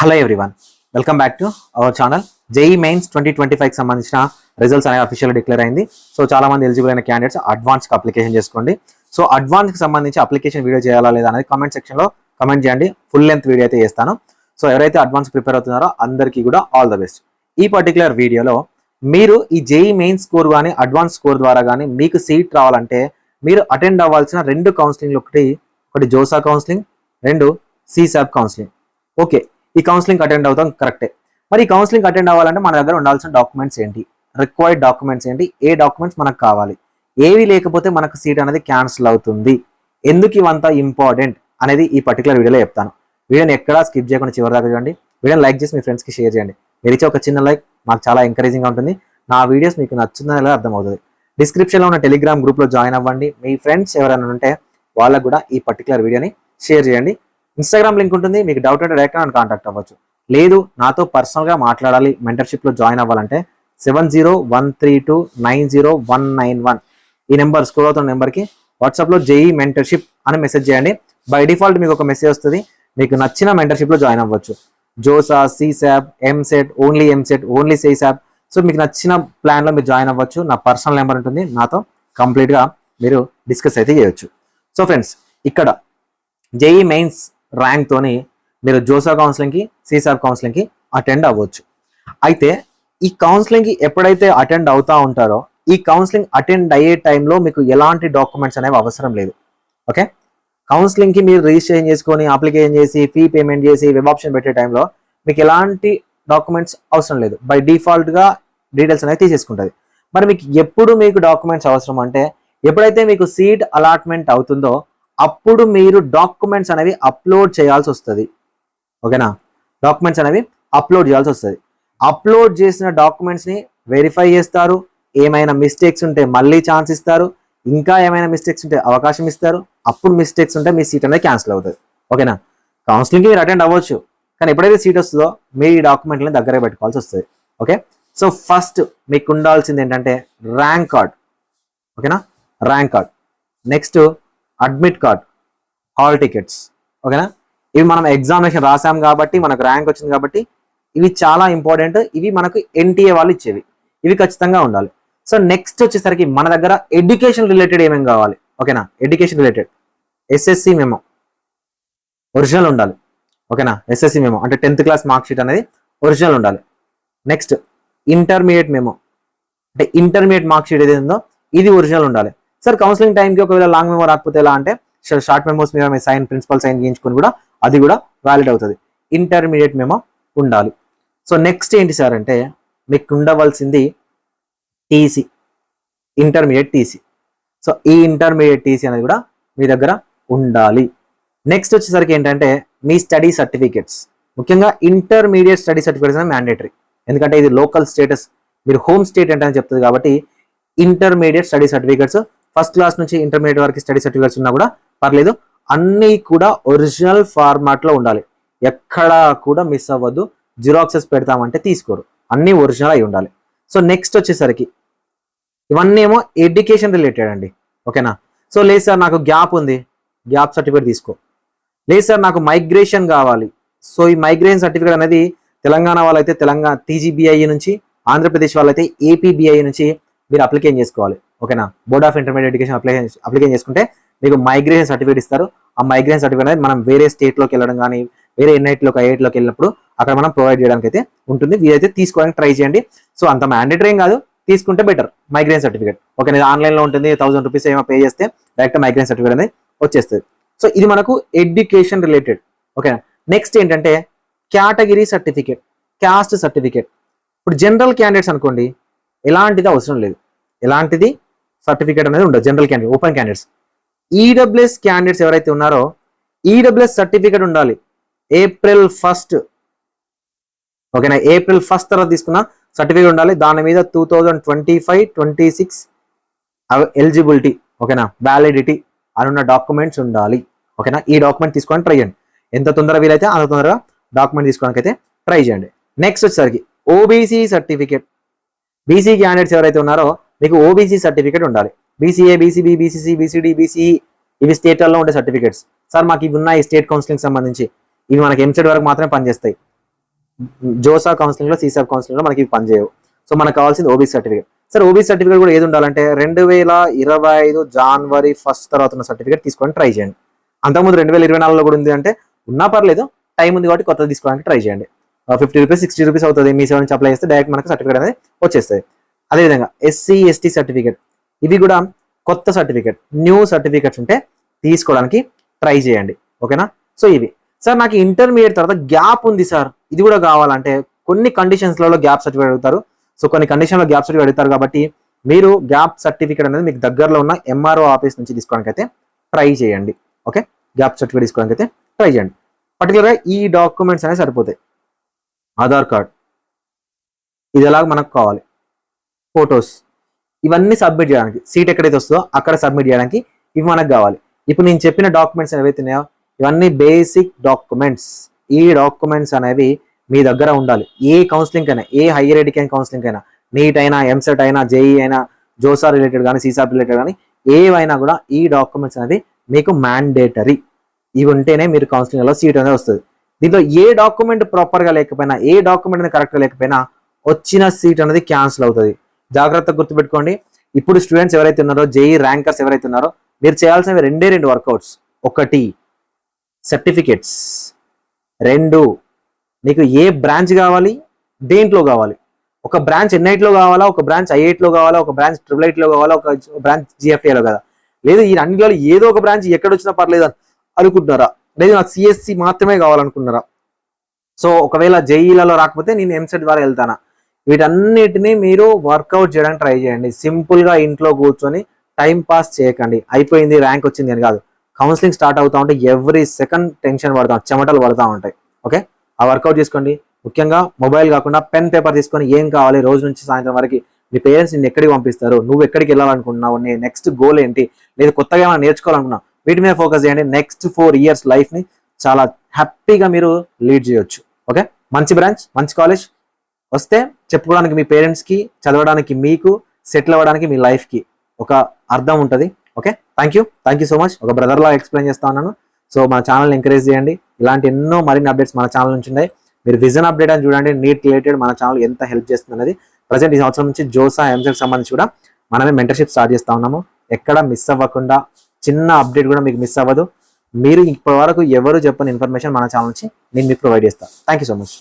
Hello everyone, welcome back to our channel. JEE mains 2025 కి సంబంధించిన results అనేవి official declare అయింది. సో చాలా మంది ఎలిజిబుల్ అయిన క్యాండిడేట్స్ అడ్వాన్స్కి అప్లికేషన్ చేసుకోండి. సో అడ్వాన్స్కి సంబంధించి అప్లికేషన్ వీడియో చేయాలా లేదా అనేది కామెంట్ సెక్షన్లో కామెంట్ చేయండి. ఫుల్ లెంత్ వీడియో అయితే చేస్తాను. సో ఎవరైతే అడ్వాన్స్ ప్రిపేర్ అవుతున్నారో అందరికీ కూడా ఆల్ ద బెస్ట్. ఈ పర్టికులర్ వీడియోలో మీరు ఈ జేఈ మెయిన్ స్కోర్ కానీ అడ్వాన్స్ స్కోర్ ద్వారా కానీ మీకు సీట్ రావాలంటే మీరు అటెండ్ అవ్వాల్సిన రెండు కౌన్సిలింగ్లు, ఒకటి జోసా కౌన్సిలింగ్, రెండు సిసాబ్ కౌన్సిలింగ్. ఓకే, ఈ కౌన్సిలింగ్ అటెండ్ అవుతాం కరెక్టే. మరి ఈ కౌన్సిలింగ్ అటెండ్ అవ్వాలంటే మన దగ్గర ఉండాల్సిన డాక్యుమెంట్స్ ఏంటి, రిక్వైర్డ్ డాక్యుమెంట్స్ ఏంటి, ఏ డాక్యుమెంట్స్ మనకు కావాలి, ఏవి లేకపోతే మనకు సీట్ అనేది క్యాన్సిల్ అవుతుంది, ఎందుకు ఇవంతా ఇంపార్టెంట్ అనేది ఈ పర్టికులర్ వీడియోలో చెప్తాను. వీడియోని ఎక్కడా స్కిప్ చేయకుండా చివరి దాకా చూడండి. వీడియోని లైక్ చేసి మీ ఫ్రెండ్స్కి షేర్ చేయండి. మీరు ఇచ్చే ఒక చిన్న లైక్ మాకు చాలా ఎంకరేజింగ్గా ఉంటుంది. నా వీడియోస్ మీకు నచ్చుతుందని అర్థమవుతుంది. డిస్క్రిప్షన్లో ఉన్న టెలిగ్రామ్ గ్రూప్లో జాయిన్ అవ్వండి. మీ ఫ్రెండ్స్ ఎవరైనా ఉంటే వాళ్ళకు కూడా ఈ పర్టికులర్ వీడియోని షేర్ చేయండి. ఇన్స్టాగ్రామ్ లింక్ ఉంటుంది, మీకు డౌట్ ఉంటే డైరెక్ట్గా నన్ను కాంటాక్ట్ అవ్వచ్చు. లేదు నాతో పర్సనల్గా మాట్లాడాలి, మెంటర్షిప్లో జాయిన్ అవ్వాలంటే 7013290191 ఈ నెంబర్, స్క్రోల్ అవుతున్న నెంబర్కి వాట్సాప్లో జేఈ మెంటర్షిప్ అని మెసేజ్ చేయండి. బై డిఫాల్ట్ మీకు ఒక మెసేజ్ వస్తుంది, మీకు నచ్చిన మెంటర్షిప్లో జాయిన్ అవ్వచ్చు. JoSAA, CSAB, EAMCET, only CSAB. So మీకు నచ్చిన ప్లాన్లో మీరు జాయిన్ అవ్వచ్చు. నా పర్సనల్ నెంబర్ ఉంటుంది, నాతో కంప్లీట్గా మీరు డిస్కస్ అయితే చేయొచ్చు. సో ఫ్రెండ్స్, ఇక్కడ జేఈ మెయిన్స్ ర్యాంక్తోని మీరు జోసా కౌన్సిలింగ్కి, సిసాబ్ కౌన్సిలింగ్కి అటెండ్ అవ్వచ్చు. అయితే ఈ కౌన్సిలింగ్కి ఎప్పుడైతే అటెండ్ అవుతూ ఉంటారో, ఈ కౌన్సిలింగ్ అటెండ్ అయ్యే టైంలో మీకు ఎలాంటి డాక్యుమెంట్స్ అనేవి అవసరం లేదు. ఓకే, కౌన్సిలింగ్కి మీరు రిజిస్ట్రేషన్ చేసుకొని అప్లికేషన్ చేసి ఫీ పేమెంట్ చేసి వెబ్ ఆప్షన్ పెట్టే టైంలో మీకు ఎలాంటి డాక్యుమెంట్స్ అవసరం లేదు. బై డిఫాల్ట్గా డీటెయిల్స్ అనేవి తీసేసుకుంటుంది. మరి మీకు ఎప్పుడు మీకు డాక్యుమెంట్స్ అవసరం అంటే, ఎప్పుడైతే మీకు సీట్ అలాట్మెంట్ అవుతుందో అప్పుడు మీరు డాక్యుమెంట్స్ అనేవి అప్లోడ్ చేయాల్సి వస్తుంది. ఓకేనా, డాక్యుమెంట్స్ అనేవి అప్లోడ్ చేయాల్సి వస్తుంది. అప్లోడ్ చేసిన డాక్యుమెంట్స్ని వెరిఫై చేస్తారు. ఏమైనా మిస్టేక్స్ ఉంటే మళ్ళీ ఛాన్స్ ఇస్తారు, ఇంకా ఏమైనా మిస్టేక్స్ ఉంటే అవకాశం ఇస్తారు. అప్పుడు మిస్టేక్స్ ఉంటే మీ సీట్ అనేది క్యాన్సిల్ అవుతుంది. ఓకేనా, కౌన్సిలింగ్కి మీరు అటెండ్ అవ్వచ్చు, కానీ ఎప్పుడైతే సీట్ వస్తుందో మీ డాక్యుమెంట్లను దగ్గరే పెట్టుకోవాల్సి వస్తుంది. ఓకే, సో ఫస్ట్ మీకు ఉండాల్సింది ఏంటంటే ర్యాంక్ కార్డ్. ఓకేనా, rank card. Next admit card, hall tickets. ఓకేనా, ఇవి మనం ఎగ్జామినేషన్ రాసాం కాబట్టి మనకు ర్యాంక్ వచ్చింది కాబట్టి ఇవి చాలా ఇంపార్టెంట్. ఇవి మనకు ఎన్టీఏ వాళ్ళు ఇచ్చేవి, ఇవి ఖచ్చితంగా ఉండాలి. సో నెక్స్ట్ వచ్చేసరికి మన దగ్గర ఎడ్యుకేషన్ రిలేటెడ్ ఏమేమి కావాలి. ఓకేనా, education related SSC memo original ఉండాలి. ఓకేనా, ఎస్ఎస్సి మెమో అంటే 10th క్లాస్ మార్క్ షీట్ అనేది ఒరిజినల్ ఉండాలి. నెక్స్ట్ ఇంటర్మీడియట్ మెమో అంటే ఇంటర్మీడియట్ మార్క్ షీట్ ఏదైతే ఉందో ఇది ఒరిజినల్ ఉండాలి. సార్ కౌన్సిలింగ్ టైంకి ఒకవేళ లాంగ్ మెమో రాకపోతే ఎలా అంటే, షార్ట్ మెమోస్ మీద మీ సైన్, ప్రిన్సిపల్ సైన్ చేయించుకొని కూడా అది కూడా వ్యాలిడ్ అవుతుంది. ఇంటర్మీడియట్ మెమో ఉండాలి. సో నెక్స్ట్ ఏంటి సార్ అంటే, మీకు ఉండవలసింది టీసీ, ఇంటర్మీడియట్ టీసీ. సో ఈ ఇంటర్మీడియట్ టీసీ అనేది కూడా మీ దగ్గర ఉండాలి. నెక్స్ట్ వచ్చేసరికి ఏంటంటే మీ స్టడీ సర్టిఫికేట్స్, ముఖ్యంగా ఇంటర్మీడియట్ స్టడీ సర్టిఫికేట్స్ అనేది మ్యాండేటరీ. ఎందుకంటే ఇది లోకల్ స్టేటస్, మీరు హోమ్ స్టేట్ ఏంటని చెప్తుంది కాబట్టి intermediate study certificates, first class నుంచి ఇంటర్మీడియట్ వరకు స్టడీ సర్టిఫికేట్స్ ఉన్నా కూడా పర్లేదు, అన్నీ కూడా ఒరిజినల్ ఫార్మాట్లో ఉండాలి. ఎక్కడా కూడా మిస్ అవ్వద్దు. జిరాక్సెస్ పెడతామంటే తీసుకోరు, అన్నీ ఒరిజినల్ అయి ఉండాలి. సో నెక్స్ట్ వచ్చేసరికి ఇవన్నీ ఏమో ఎడ్యుకేషన్ రిలేటెడ్ అండి. ఓకేనా, సో లేదు సార్ నాకు గ్యాప్ ఉంది, గ్యాప్ సర్టిఫికేట్ తీసుకో. లేదు సార్ నాకు మైగ్రేషన్ కావాలి. సో ఈ మైగ్రేషన్ సర్టిఫికేట్ అనేది తెలంగాణ వాళ్ళైతే తెలంగాణ TGBI నుంచి, ఆంధ్రప్రదేశ్ వాళ్ళైతే APBI నుంచి మీరు అప్లికేషన్ చేసుకోవాలి. ఓకేనా, board of intermediate education application చేసుకుంటే మీకు మైగ్రేషన్ సర్టిఫికేట్ ఇస్తారు. ఆ మైగ్రేషన్ సర్టిఫికేట్ అనేది మనం వేరే స్టేట్లోకి వెళ్ళడం కానీ వేరే NITలోకి IITలోకి వెళ్ళినప్పుడు అక్కడ మనం ప్రొవైడ్ చేయడానికి అయితే ఉంటుంది. వీరైతే తీసుకోవడానికి ట్రై చేయండి. సో అంత మ్యాండేటరీ ఏం కాదు, తీసుకుంటే బెటర్ మైగ్రేషన్ సర్టిఫికేట్. ఓకే, ఇది ఆన్లైన్లో ఉంటుంది, 1000 రూపీస్ ఏమో పే చేస్తే డైరెక్ట్ మైగ్రేషన్ సర్టిఫికేట్ అనేది వచ్చేస్తుంది. సో ఇది మనకు ఎడ్యుకేషన్ రిలేటెడ్. ఓకేనా, నెక్స్ట్ ఏంటంటే కేటగిరీ సర్టిఫికేట్, క్యాస్ట్ సర్టిఫికేట్. ఇప్పుడు జనరల్ క్యాండిడేట్స్ అనుకోండి, ఎలాంటిది అవసరం లేదు, ఎలాంటిది సర్టిఫికేట్ అనేది ఉండదు. General candidate, open candidates. EWS candidates ఎవరైతే ఉన్నారో ఈడబ్ల్యూఎస్ సర్టిఫికేట్ ఉండాలి April 1st. ఓకేనా, April 1st తర్వాత తీసుకున్న సర్టిఫికేట్ ఉండాలి. దాని మీద 2025-26 ఎలిజిబిలిటీ, ఓకేనా, వ్యాలిడిటీ అని ఉన్న డాక్యుమెంట్స్ ఉండాలి. ఓకేనా, ఈ డాక్యుమెంట్ తీసుకొని ట్రై చేయండి. ఎంత తొందరగా వీలైతే అంత తొందరగా డాక్యుమెంట్ తీసుకోవడానికి అయితే ట్రై చేయండి. నెక్స్ట్ వచ్చేసరికి ఓబీసీ సర్టిఫికేట్. బీసీ క్యాండిడేట్స్ ఎవరైతే ఉన్నారో మీకు ఓబీసీ సర్టిఫికేట్ ఉండాలి. BCA, BCB, BCC, BCD, BCE ఇవి స్టేట్లలో ఉండే సర్టిఫికేట్స్. సార్ మాకు ఇవి ఉన్నాయి స్టేట్ కౌన్సిలింగ్ సంబంధించి, ఇవి మనకి ఎంసెట్ వరకు మాత్రమే పనిచేస్తాయి. జోసా కౌన్సిలింగ్ లో సీసాప్ కౌన్సిలింగ్ లో మనకి ఇవి పనిచేయవు. సో మనకు కావాల్సింది OBC certificate. Sir OBC certificate కూడా ఏది ఉండాలంటే 2025 జనవరి 1 తర్వాత ఉన్న సర్టిఫికేట్ తీసుకొని ట్రై చేయండి. అంతకుముందు 2024లో కూడా ఉంది అంటే ఉన్నా పర్లేదు, టైం ఉంది కాబట్టి కొత్తది తీసుకోవడానికి ట్రై చేయండి. 50 రూపీస్ 60 రూపీస్ అవుతుంది. మీ సేవ నుంచి అప్లై చేస్తే డైరెక్ట్ మనకు సర్టిఫికేట్ అనేది వచ్చేస్తుంది. అదేవిధంగా ఎస్సీ ఎస్టీ సర్టిఫికేట్, ఇవి కూడా కొత్త సర్టిఫికేట్, న్యూ సర్టిఫికేట్స్ ఉంటే తీసుకోవడానికి ట్రై చేయండి. ఓకేనా? సో ఇవి సార్ నాకు ఇంటర్మీడియట్ తర్వాత గ్యాప్ ఉంది సార్, ఇది కూడా కావాలంటే కొన్ని కండిషన్స్లలో గ్యాప్ సర్టిఫికేట్ అడుగుతారు. సో కొన్ని కండిషన్లో గ్యాప్ సర్టిఫికేట్ అడుగుతారు కాబట్టి మీరు గ్యాప్ సర్టిఫికేట్ అనేది మీకు దగ్గరలో ఉన్న ఎంఆర్ఓ ఆఫీస్ నుంచి తీసుకోవడానికి అయితే ట్రై చేయండి. ఓకే, గ్యాప్ సర్టిఫికేట్ తీసుకోవడానికి అయితే ట్రై చేయండి. పర్టికులర్గా ఈ డాక్యుమెంట్స్ అనేవి సరిపోతాయి. ఆధార్ కార్డ్ ఇది ఎలాగ మనకు కావాలి, ఫొటోస్ ఇవన్నీ సబ్మిట్ చేయడానికి, సీట్ ఎక్కడైతే వస్తుందో అక్కడ సబ్మిట్ చేయడానికి ఇవి మనకు కావాలి. ఇప్పుడు నేను చెప్పిన డాక్యుమెంట్స్ ఏవైతే ఉన్నాయో ఇవన్నీ బేసిక్ డాక్యుమెంట్స్. ఈ డాక్యుమెంట్స్ అనేవి మీ దగ్గర ఉండాలి. ఏ కౌన్సిలింగ్ అయినా, ఏ హైయర్ ఎడ్యుకేషన్ కౌన్సిలింగ్ అయినా, నీట్ అయినా, ఎంసెట్ అయినా, జేఈ అయినా, జోసా రిలేటెడ్ కానీ, సీసాప్ రిలేటెడ్ కానీ ఏవైనా కూడా ఈ డాక్యుమెంట్స్ అనేది మీకు మ్యాండేటరీ. ఇవి ఉంటేనే మీరు కౌన్సిలింగ్లో సీట్ అనేది వస్తుంది. దీంట్లో ఏ డాక్యుమెంట్ ప్రాపర్గా లేకపోయినా, ఏ డాక్యుమెంట్ అనేది కరెక్ట్గా లేకపోయినా వచ్చిన సీట్ అనేది క్యాన్సిల్ అవుతుంది. జాగ్రత్తగా గుర్తుపెట్టుకోండి. ఇప్పుడు స్టూడెంట్స్ ఎవరైతే ఉన్నారో, జేఈ ర్యాంకర్స్ ఎవరైతే ఉన్నారో, మీరు చేయాల్సినవి రెండు వర్కౌట్స్. ఒకటి సర్టిఫికేట్స్, 2 నీకు ఏ బ్రాంచ్ కావాలి, దేంట్లో కావాలి. ఒక బ్రాంచ్ ఎన్ఐటీలో కావాలా, ఒక బ్రాంచ్ ఐఐటీలో కావాలా, ఒక బ్రాంచ్ ట్రిపుల్ కావాలా, ఒక బ్రాంచ్ జిఎఫ్ఏలో కదా. లేదు ఈ అన్నిలో ఏదో ఒక బ్రాంచ్ ఎక్కడ వచ్చినా పర్లేదు అనుకుంటున్నారా? లేదు నాకు సిఎస్సి మాత్రమే కావాలనుకుంటున్నారా? సో ఒకవేళ జేఈలలో రాకపోతే నేను ఎంసెట్ ద్వారా వెళ్తానా? వీటన్నిటిని మీరు వర్కౌట్ చేయడానికి ట్రై చేయండి. సింపుల్గా ఇంట్లో కూర్చొని టైం పాస్ చేయకండి. అయిపోయింది ర్యాంక్ వచ్చింది అని కాదు. కౌన్సిలింగ్ స్టార్ట్ అవుతా ఉంటే ఎవ్రీ సెకండ్ టెన్షన్ పడతాం, చెమటలు పడతా ఉంటాయి. ఓకే, ఆ వర్కౌట్ చేసుకోండి. ముఖ్యంగా మొబైల్ కాకుండా పెన్ పేపర్ తీసుకొని ఏం కావాలి రోజు నుంచి సాయంత్రం వరకు, మీ పేరెంట్స్ నిన్ను ఎక్కడికి పంపిస్తారు, నువ్వు ఎక్కడికి వెళ్ళాలనుకుంటున్నావు, నీ నెక్స్ట్ గోల్ ఏంటి, లేదు కొత్తగా ఏమైనా నేర్చుకోవాలనుకున్నావు, వీటి మీద ఫోకస్ చేయండి. నెక్స్ట్ 4 years లైఫ్ని చాలా హ్యాపీగా మీరు లీడ్ చేయొచ్చు. ఓకే, మంచి బ్రాంచ్, మంచి కాలేజ్ వస్తే చెప్పుకోవడానికి మీ పేరెంట్స్కి, చదవడానికి మీకు, సెటిల్ అవ్వడానికి మీ లైఫ్కి ఒక అర్థం ఉంటుంది. Okay, thank you so much. ఒక బ్రదర్ లా ఎక్స్ప్లెయిన్ చేస్తా ఉన్నాను. సో మన ఛానల్ని ఎంకరేజ్ చేయండి. ఇలాంటి ఎన్నో మరిన్ని అప్డేట్స్ మన ఛానల్ నుంచి ఉన్నాయి. మీరు విజన్ అప్డేట్ అని చూడండి, నీట్ రిలేటెడ్ మన ఛానల్ ఎంత హెల్ప్ చేస్తుంది అనేది. ప్రజెంట్ ఈ సంవత్సరం నుంచి జోసా ఎంసెట్ సంబంధించి కూడా మనమే మెంటర్షిప్ స్టార్ట్ చేస్తా ఉన్నాము. ఎక్కడ మిస్ అవ్వకుండా, చిన్న అప్డేట్ కూడా మీకు మిస్ అవ్వదు. మీరు ఇప్పటి వరకు ఎవరు చెప్పని ఇన్ఫర్మేషన్ మన ఛానల్ నుంచి నేను మీకు ప్రొవైడ్ చేస్తాను. Thank you so much.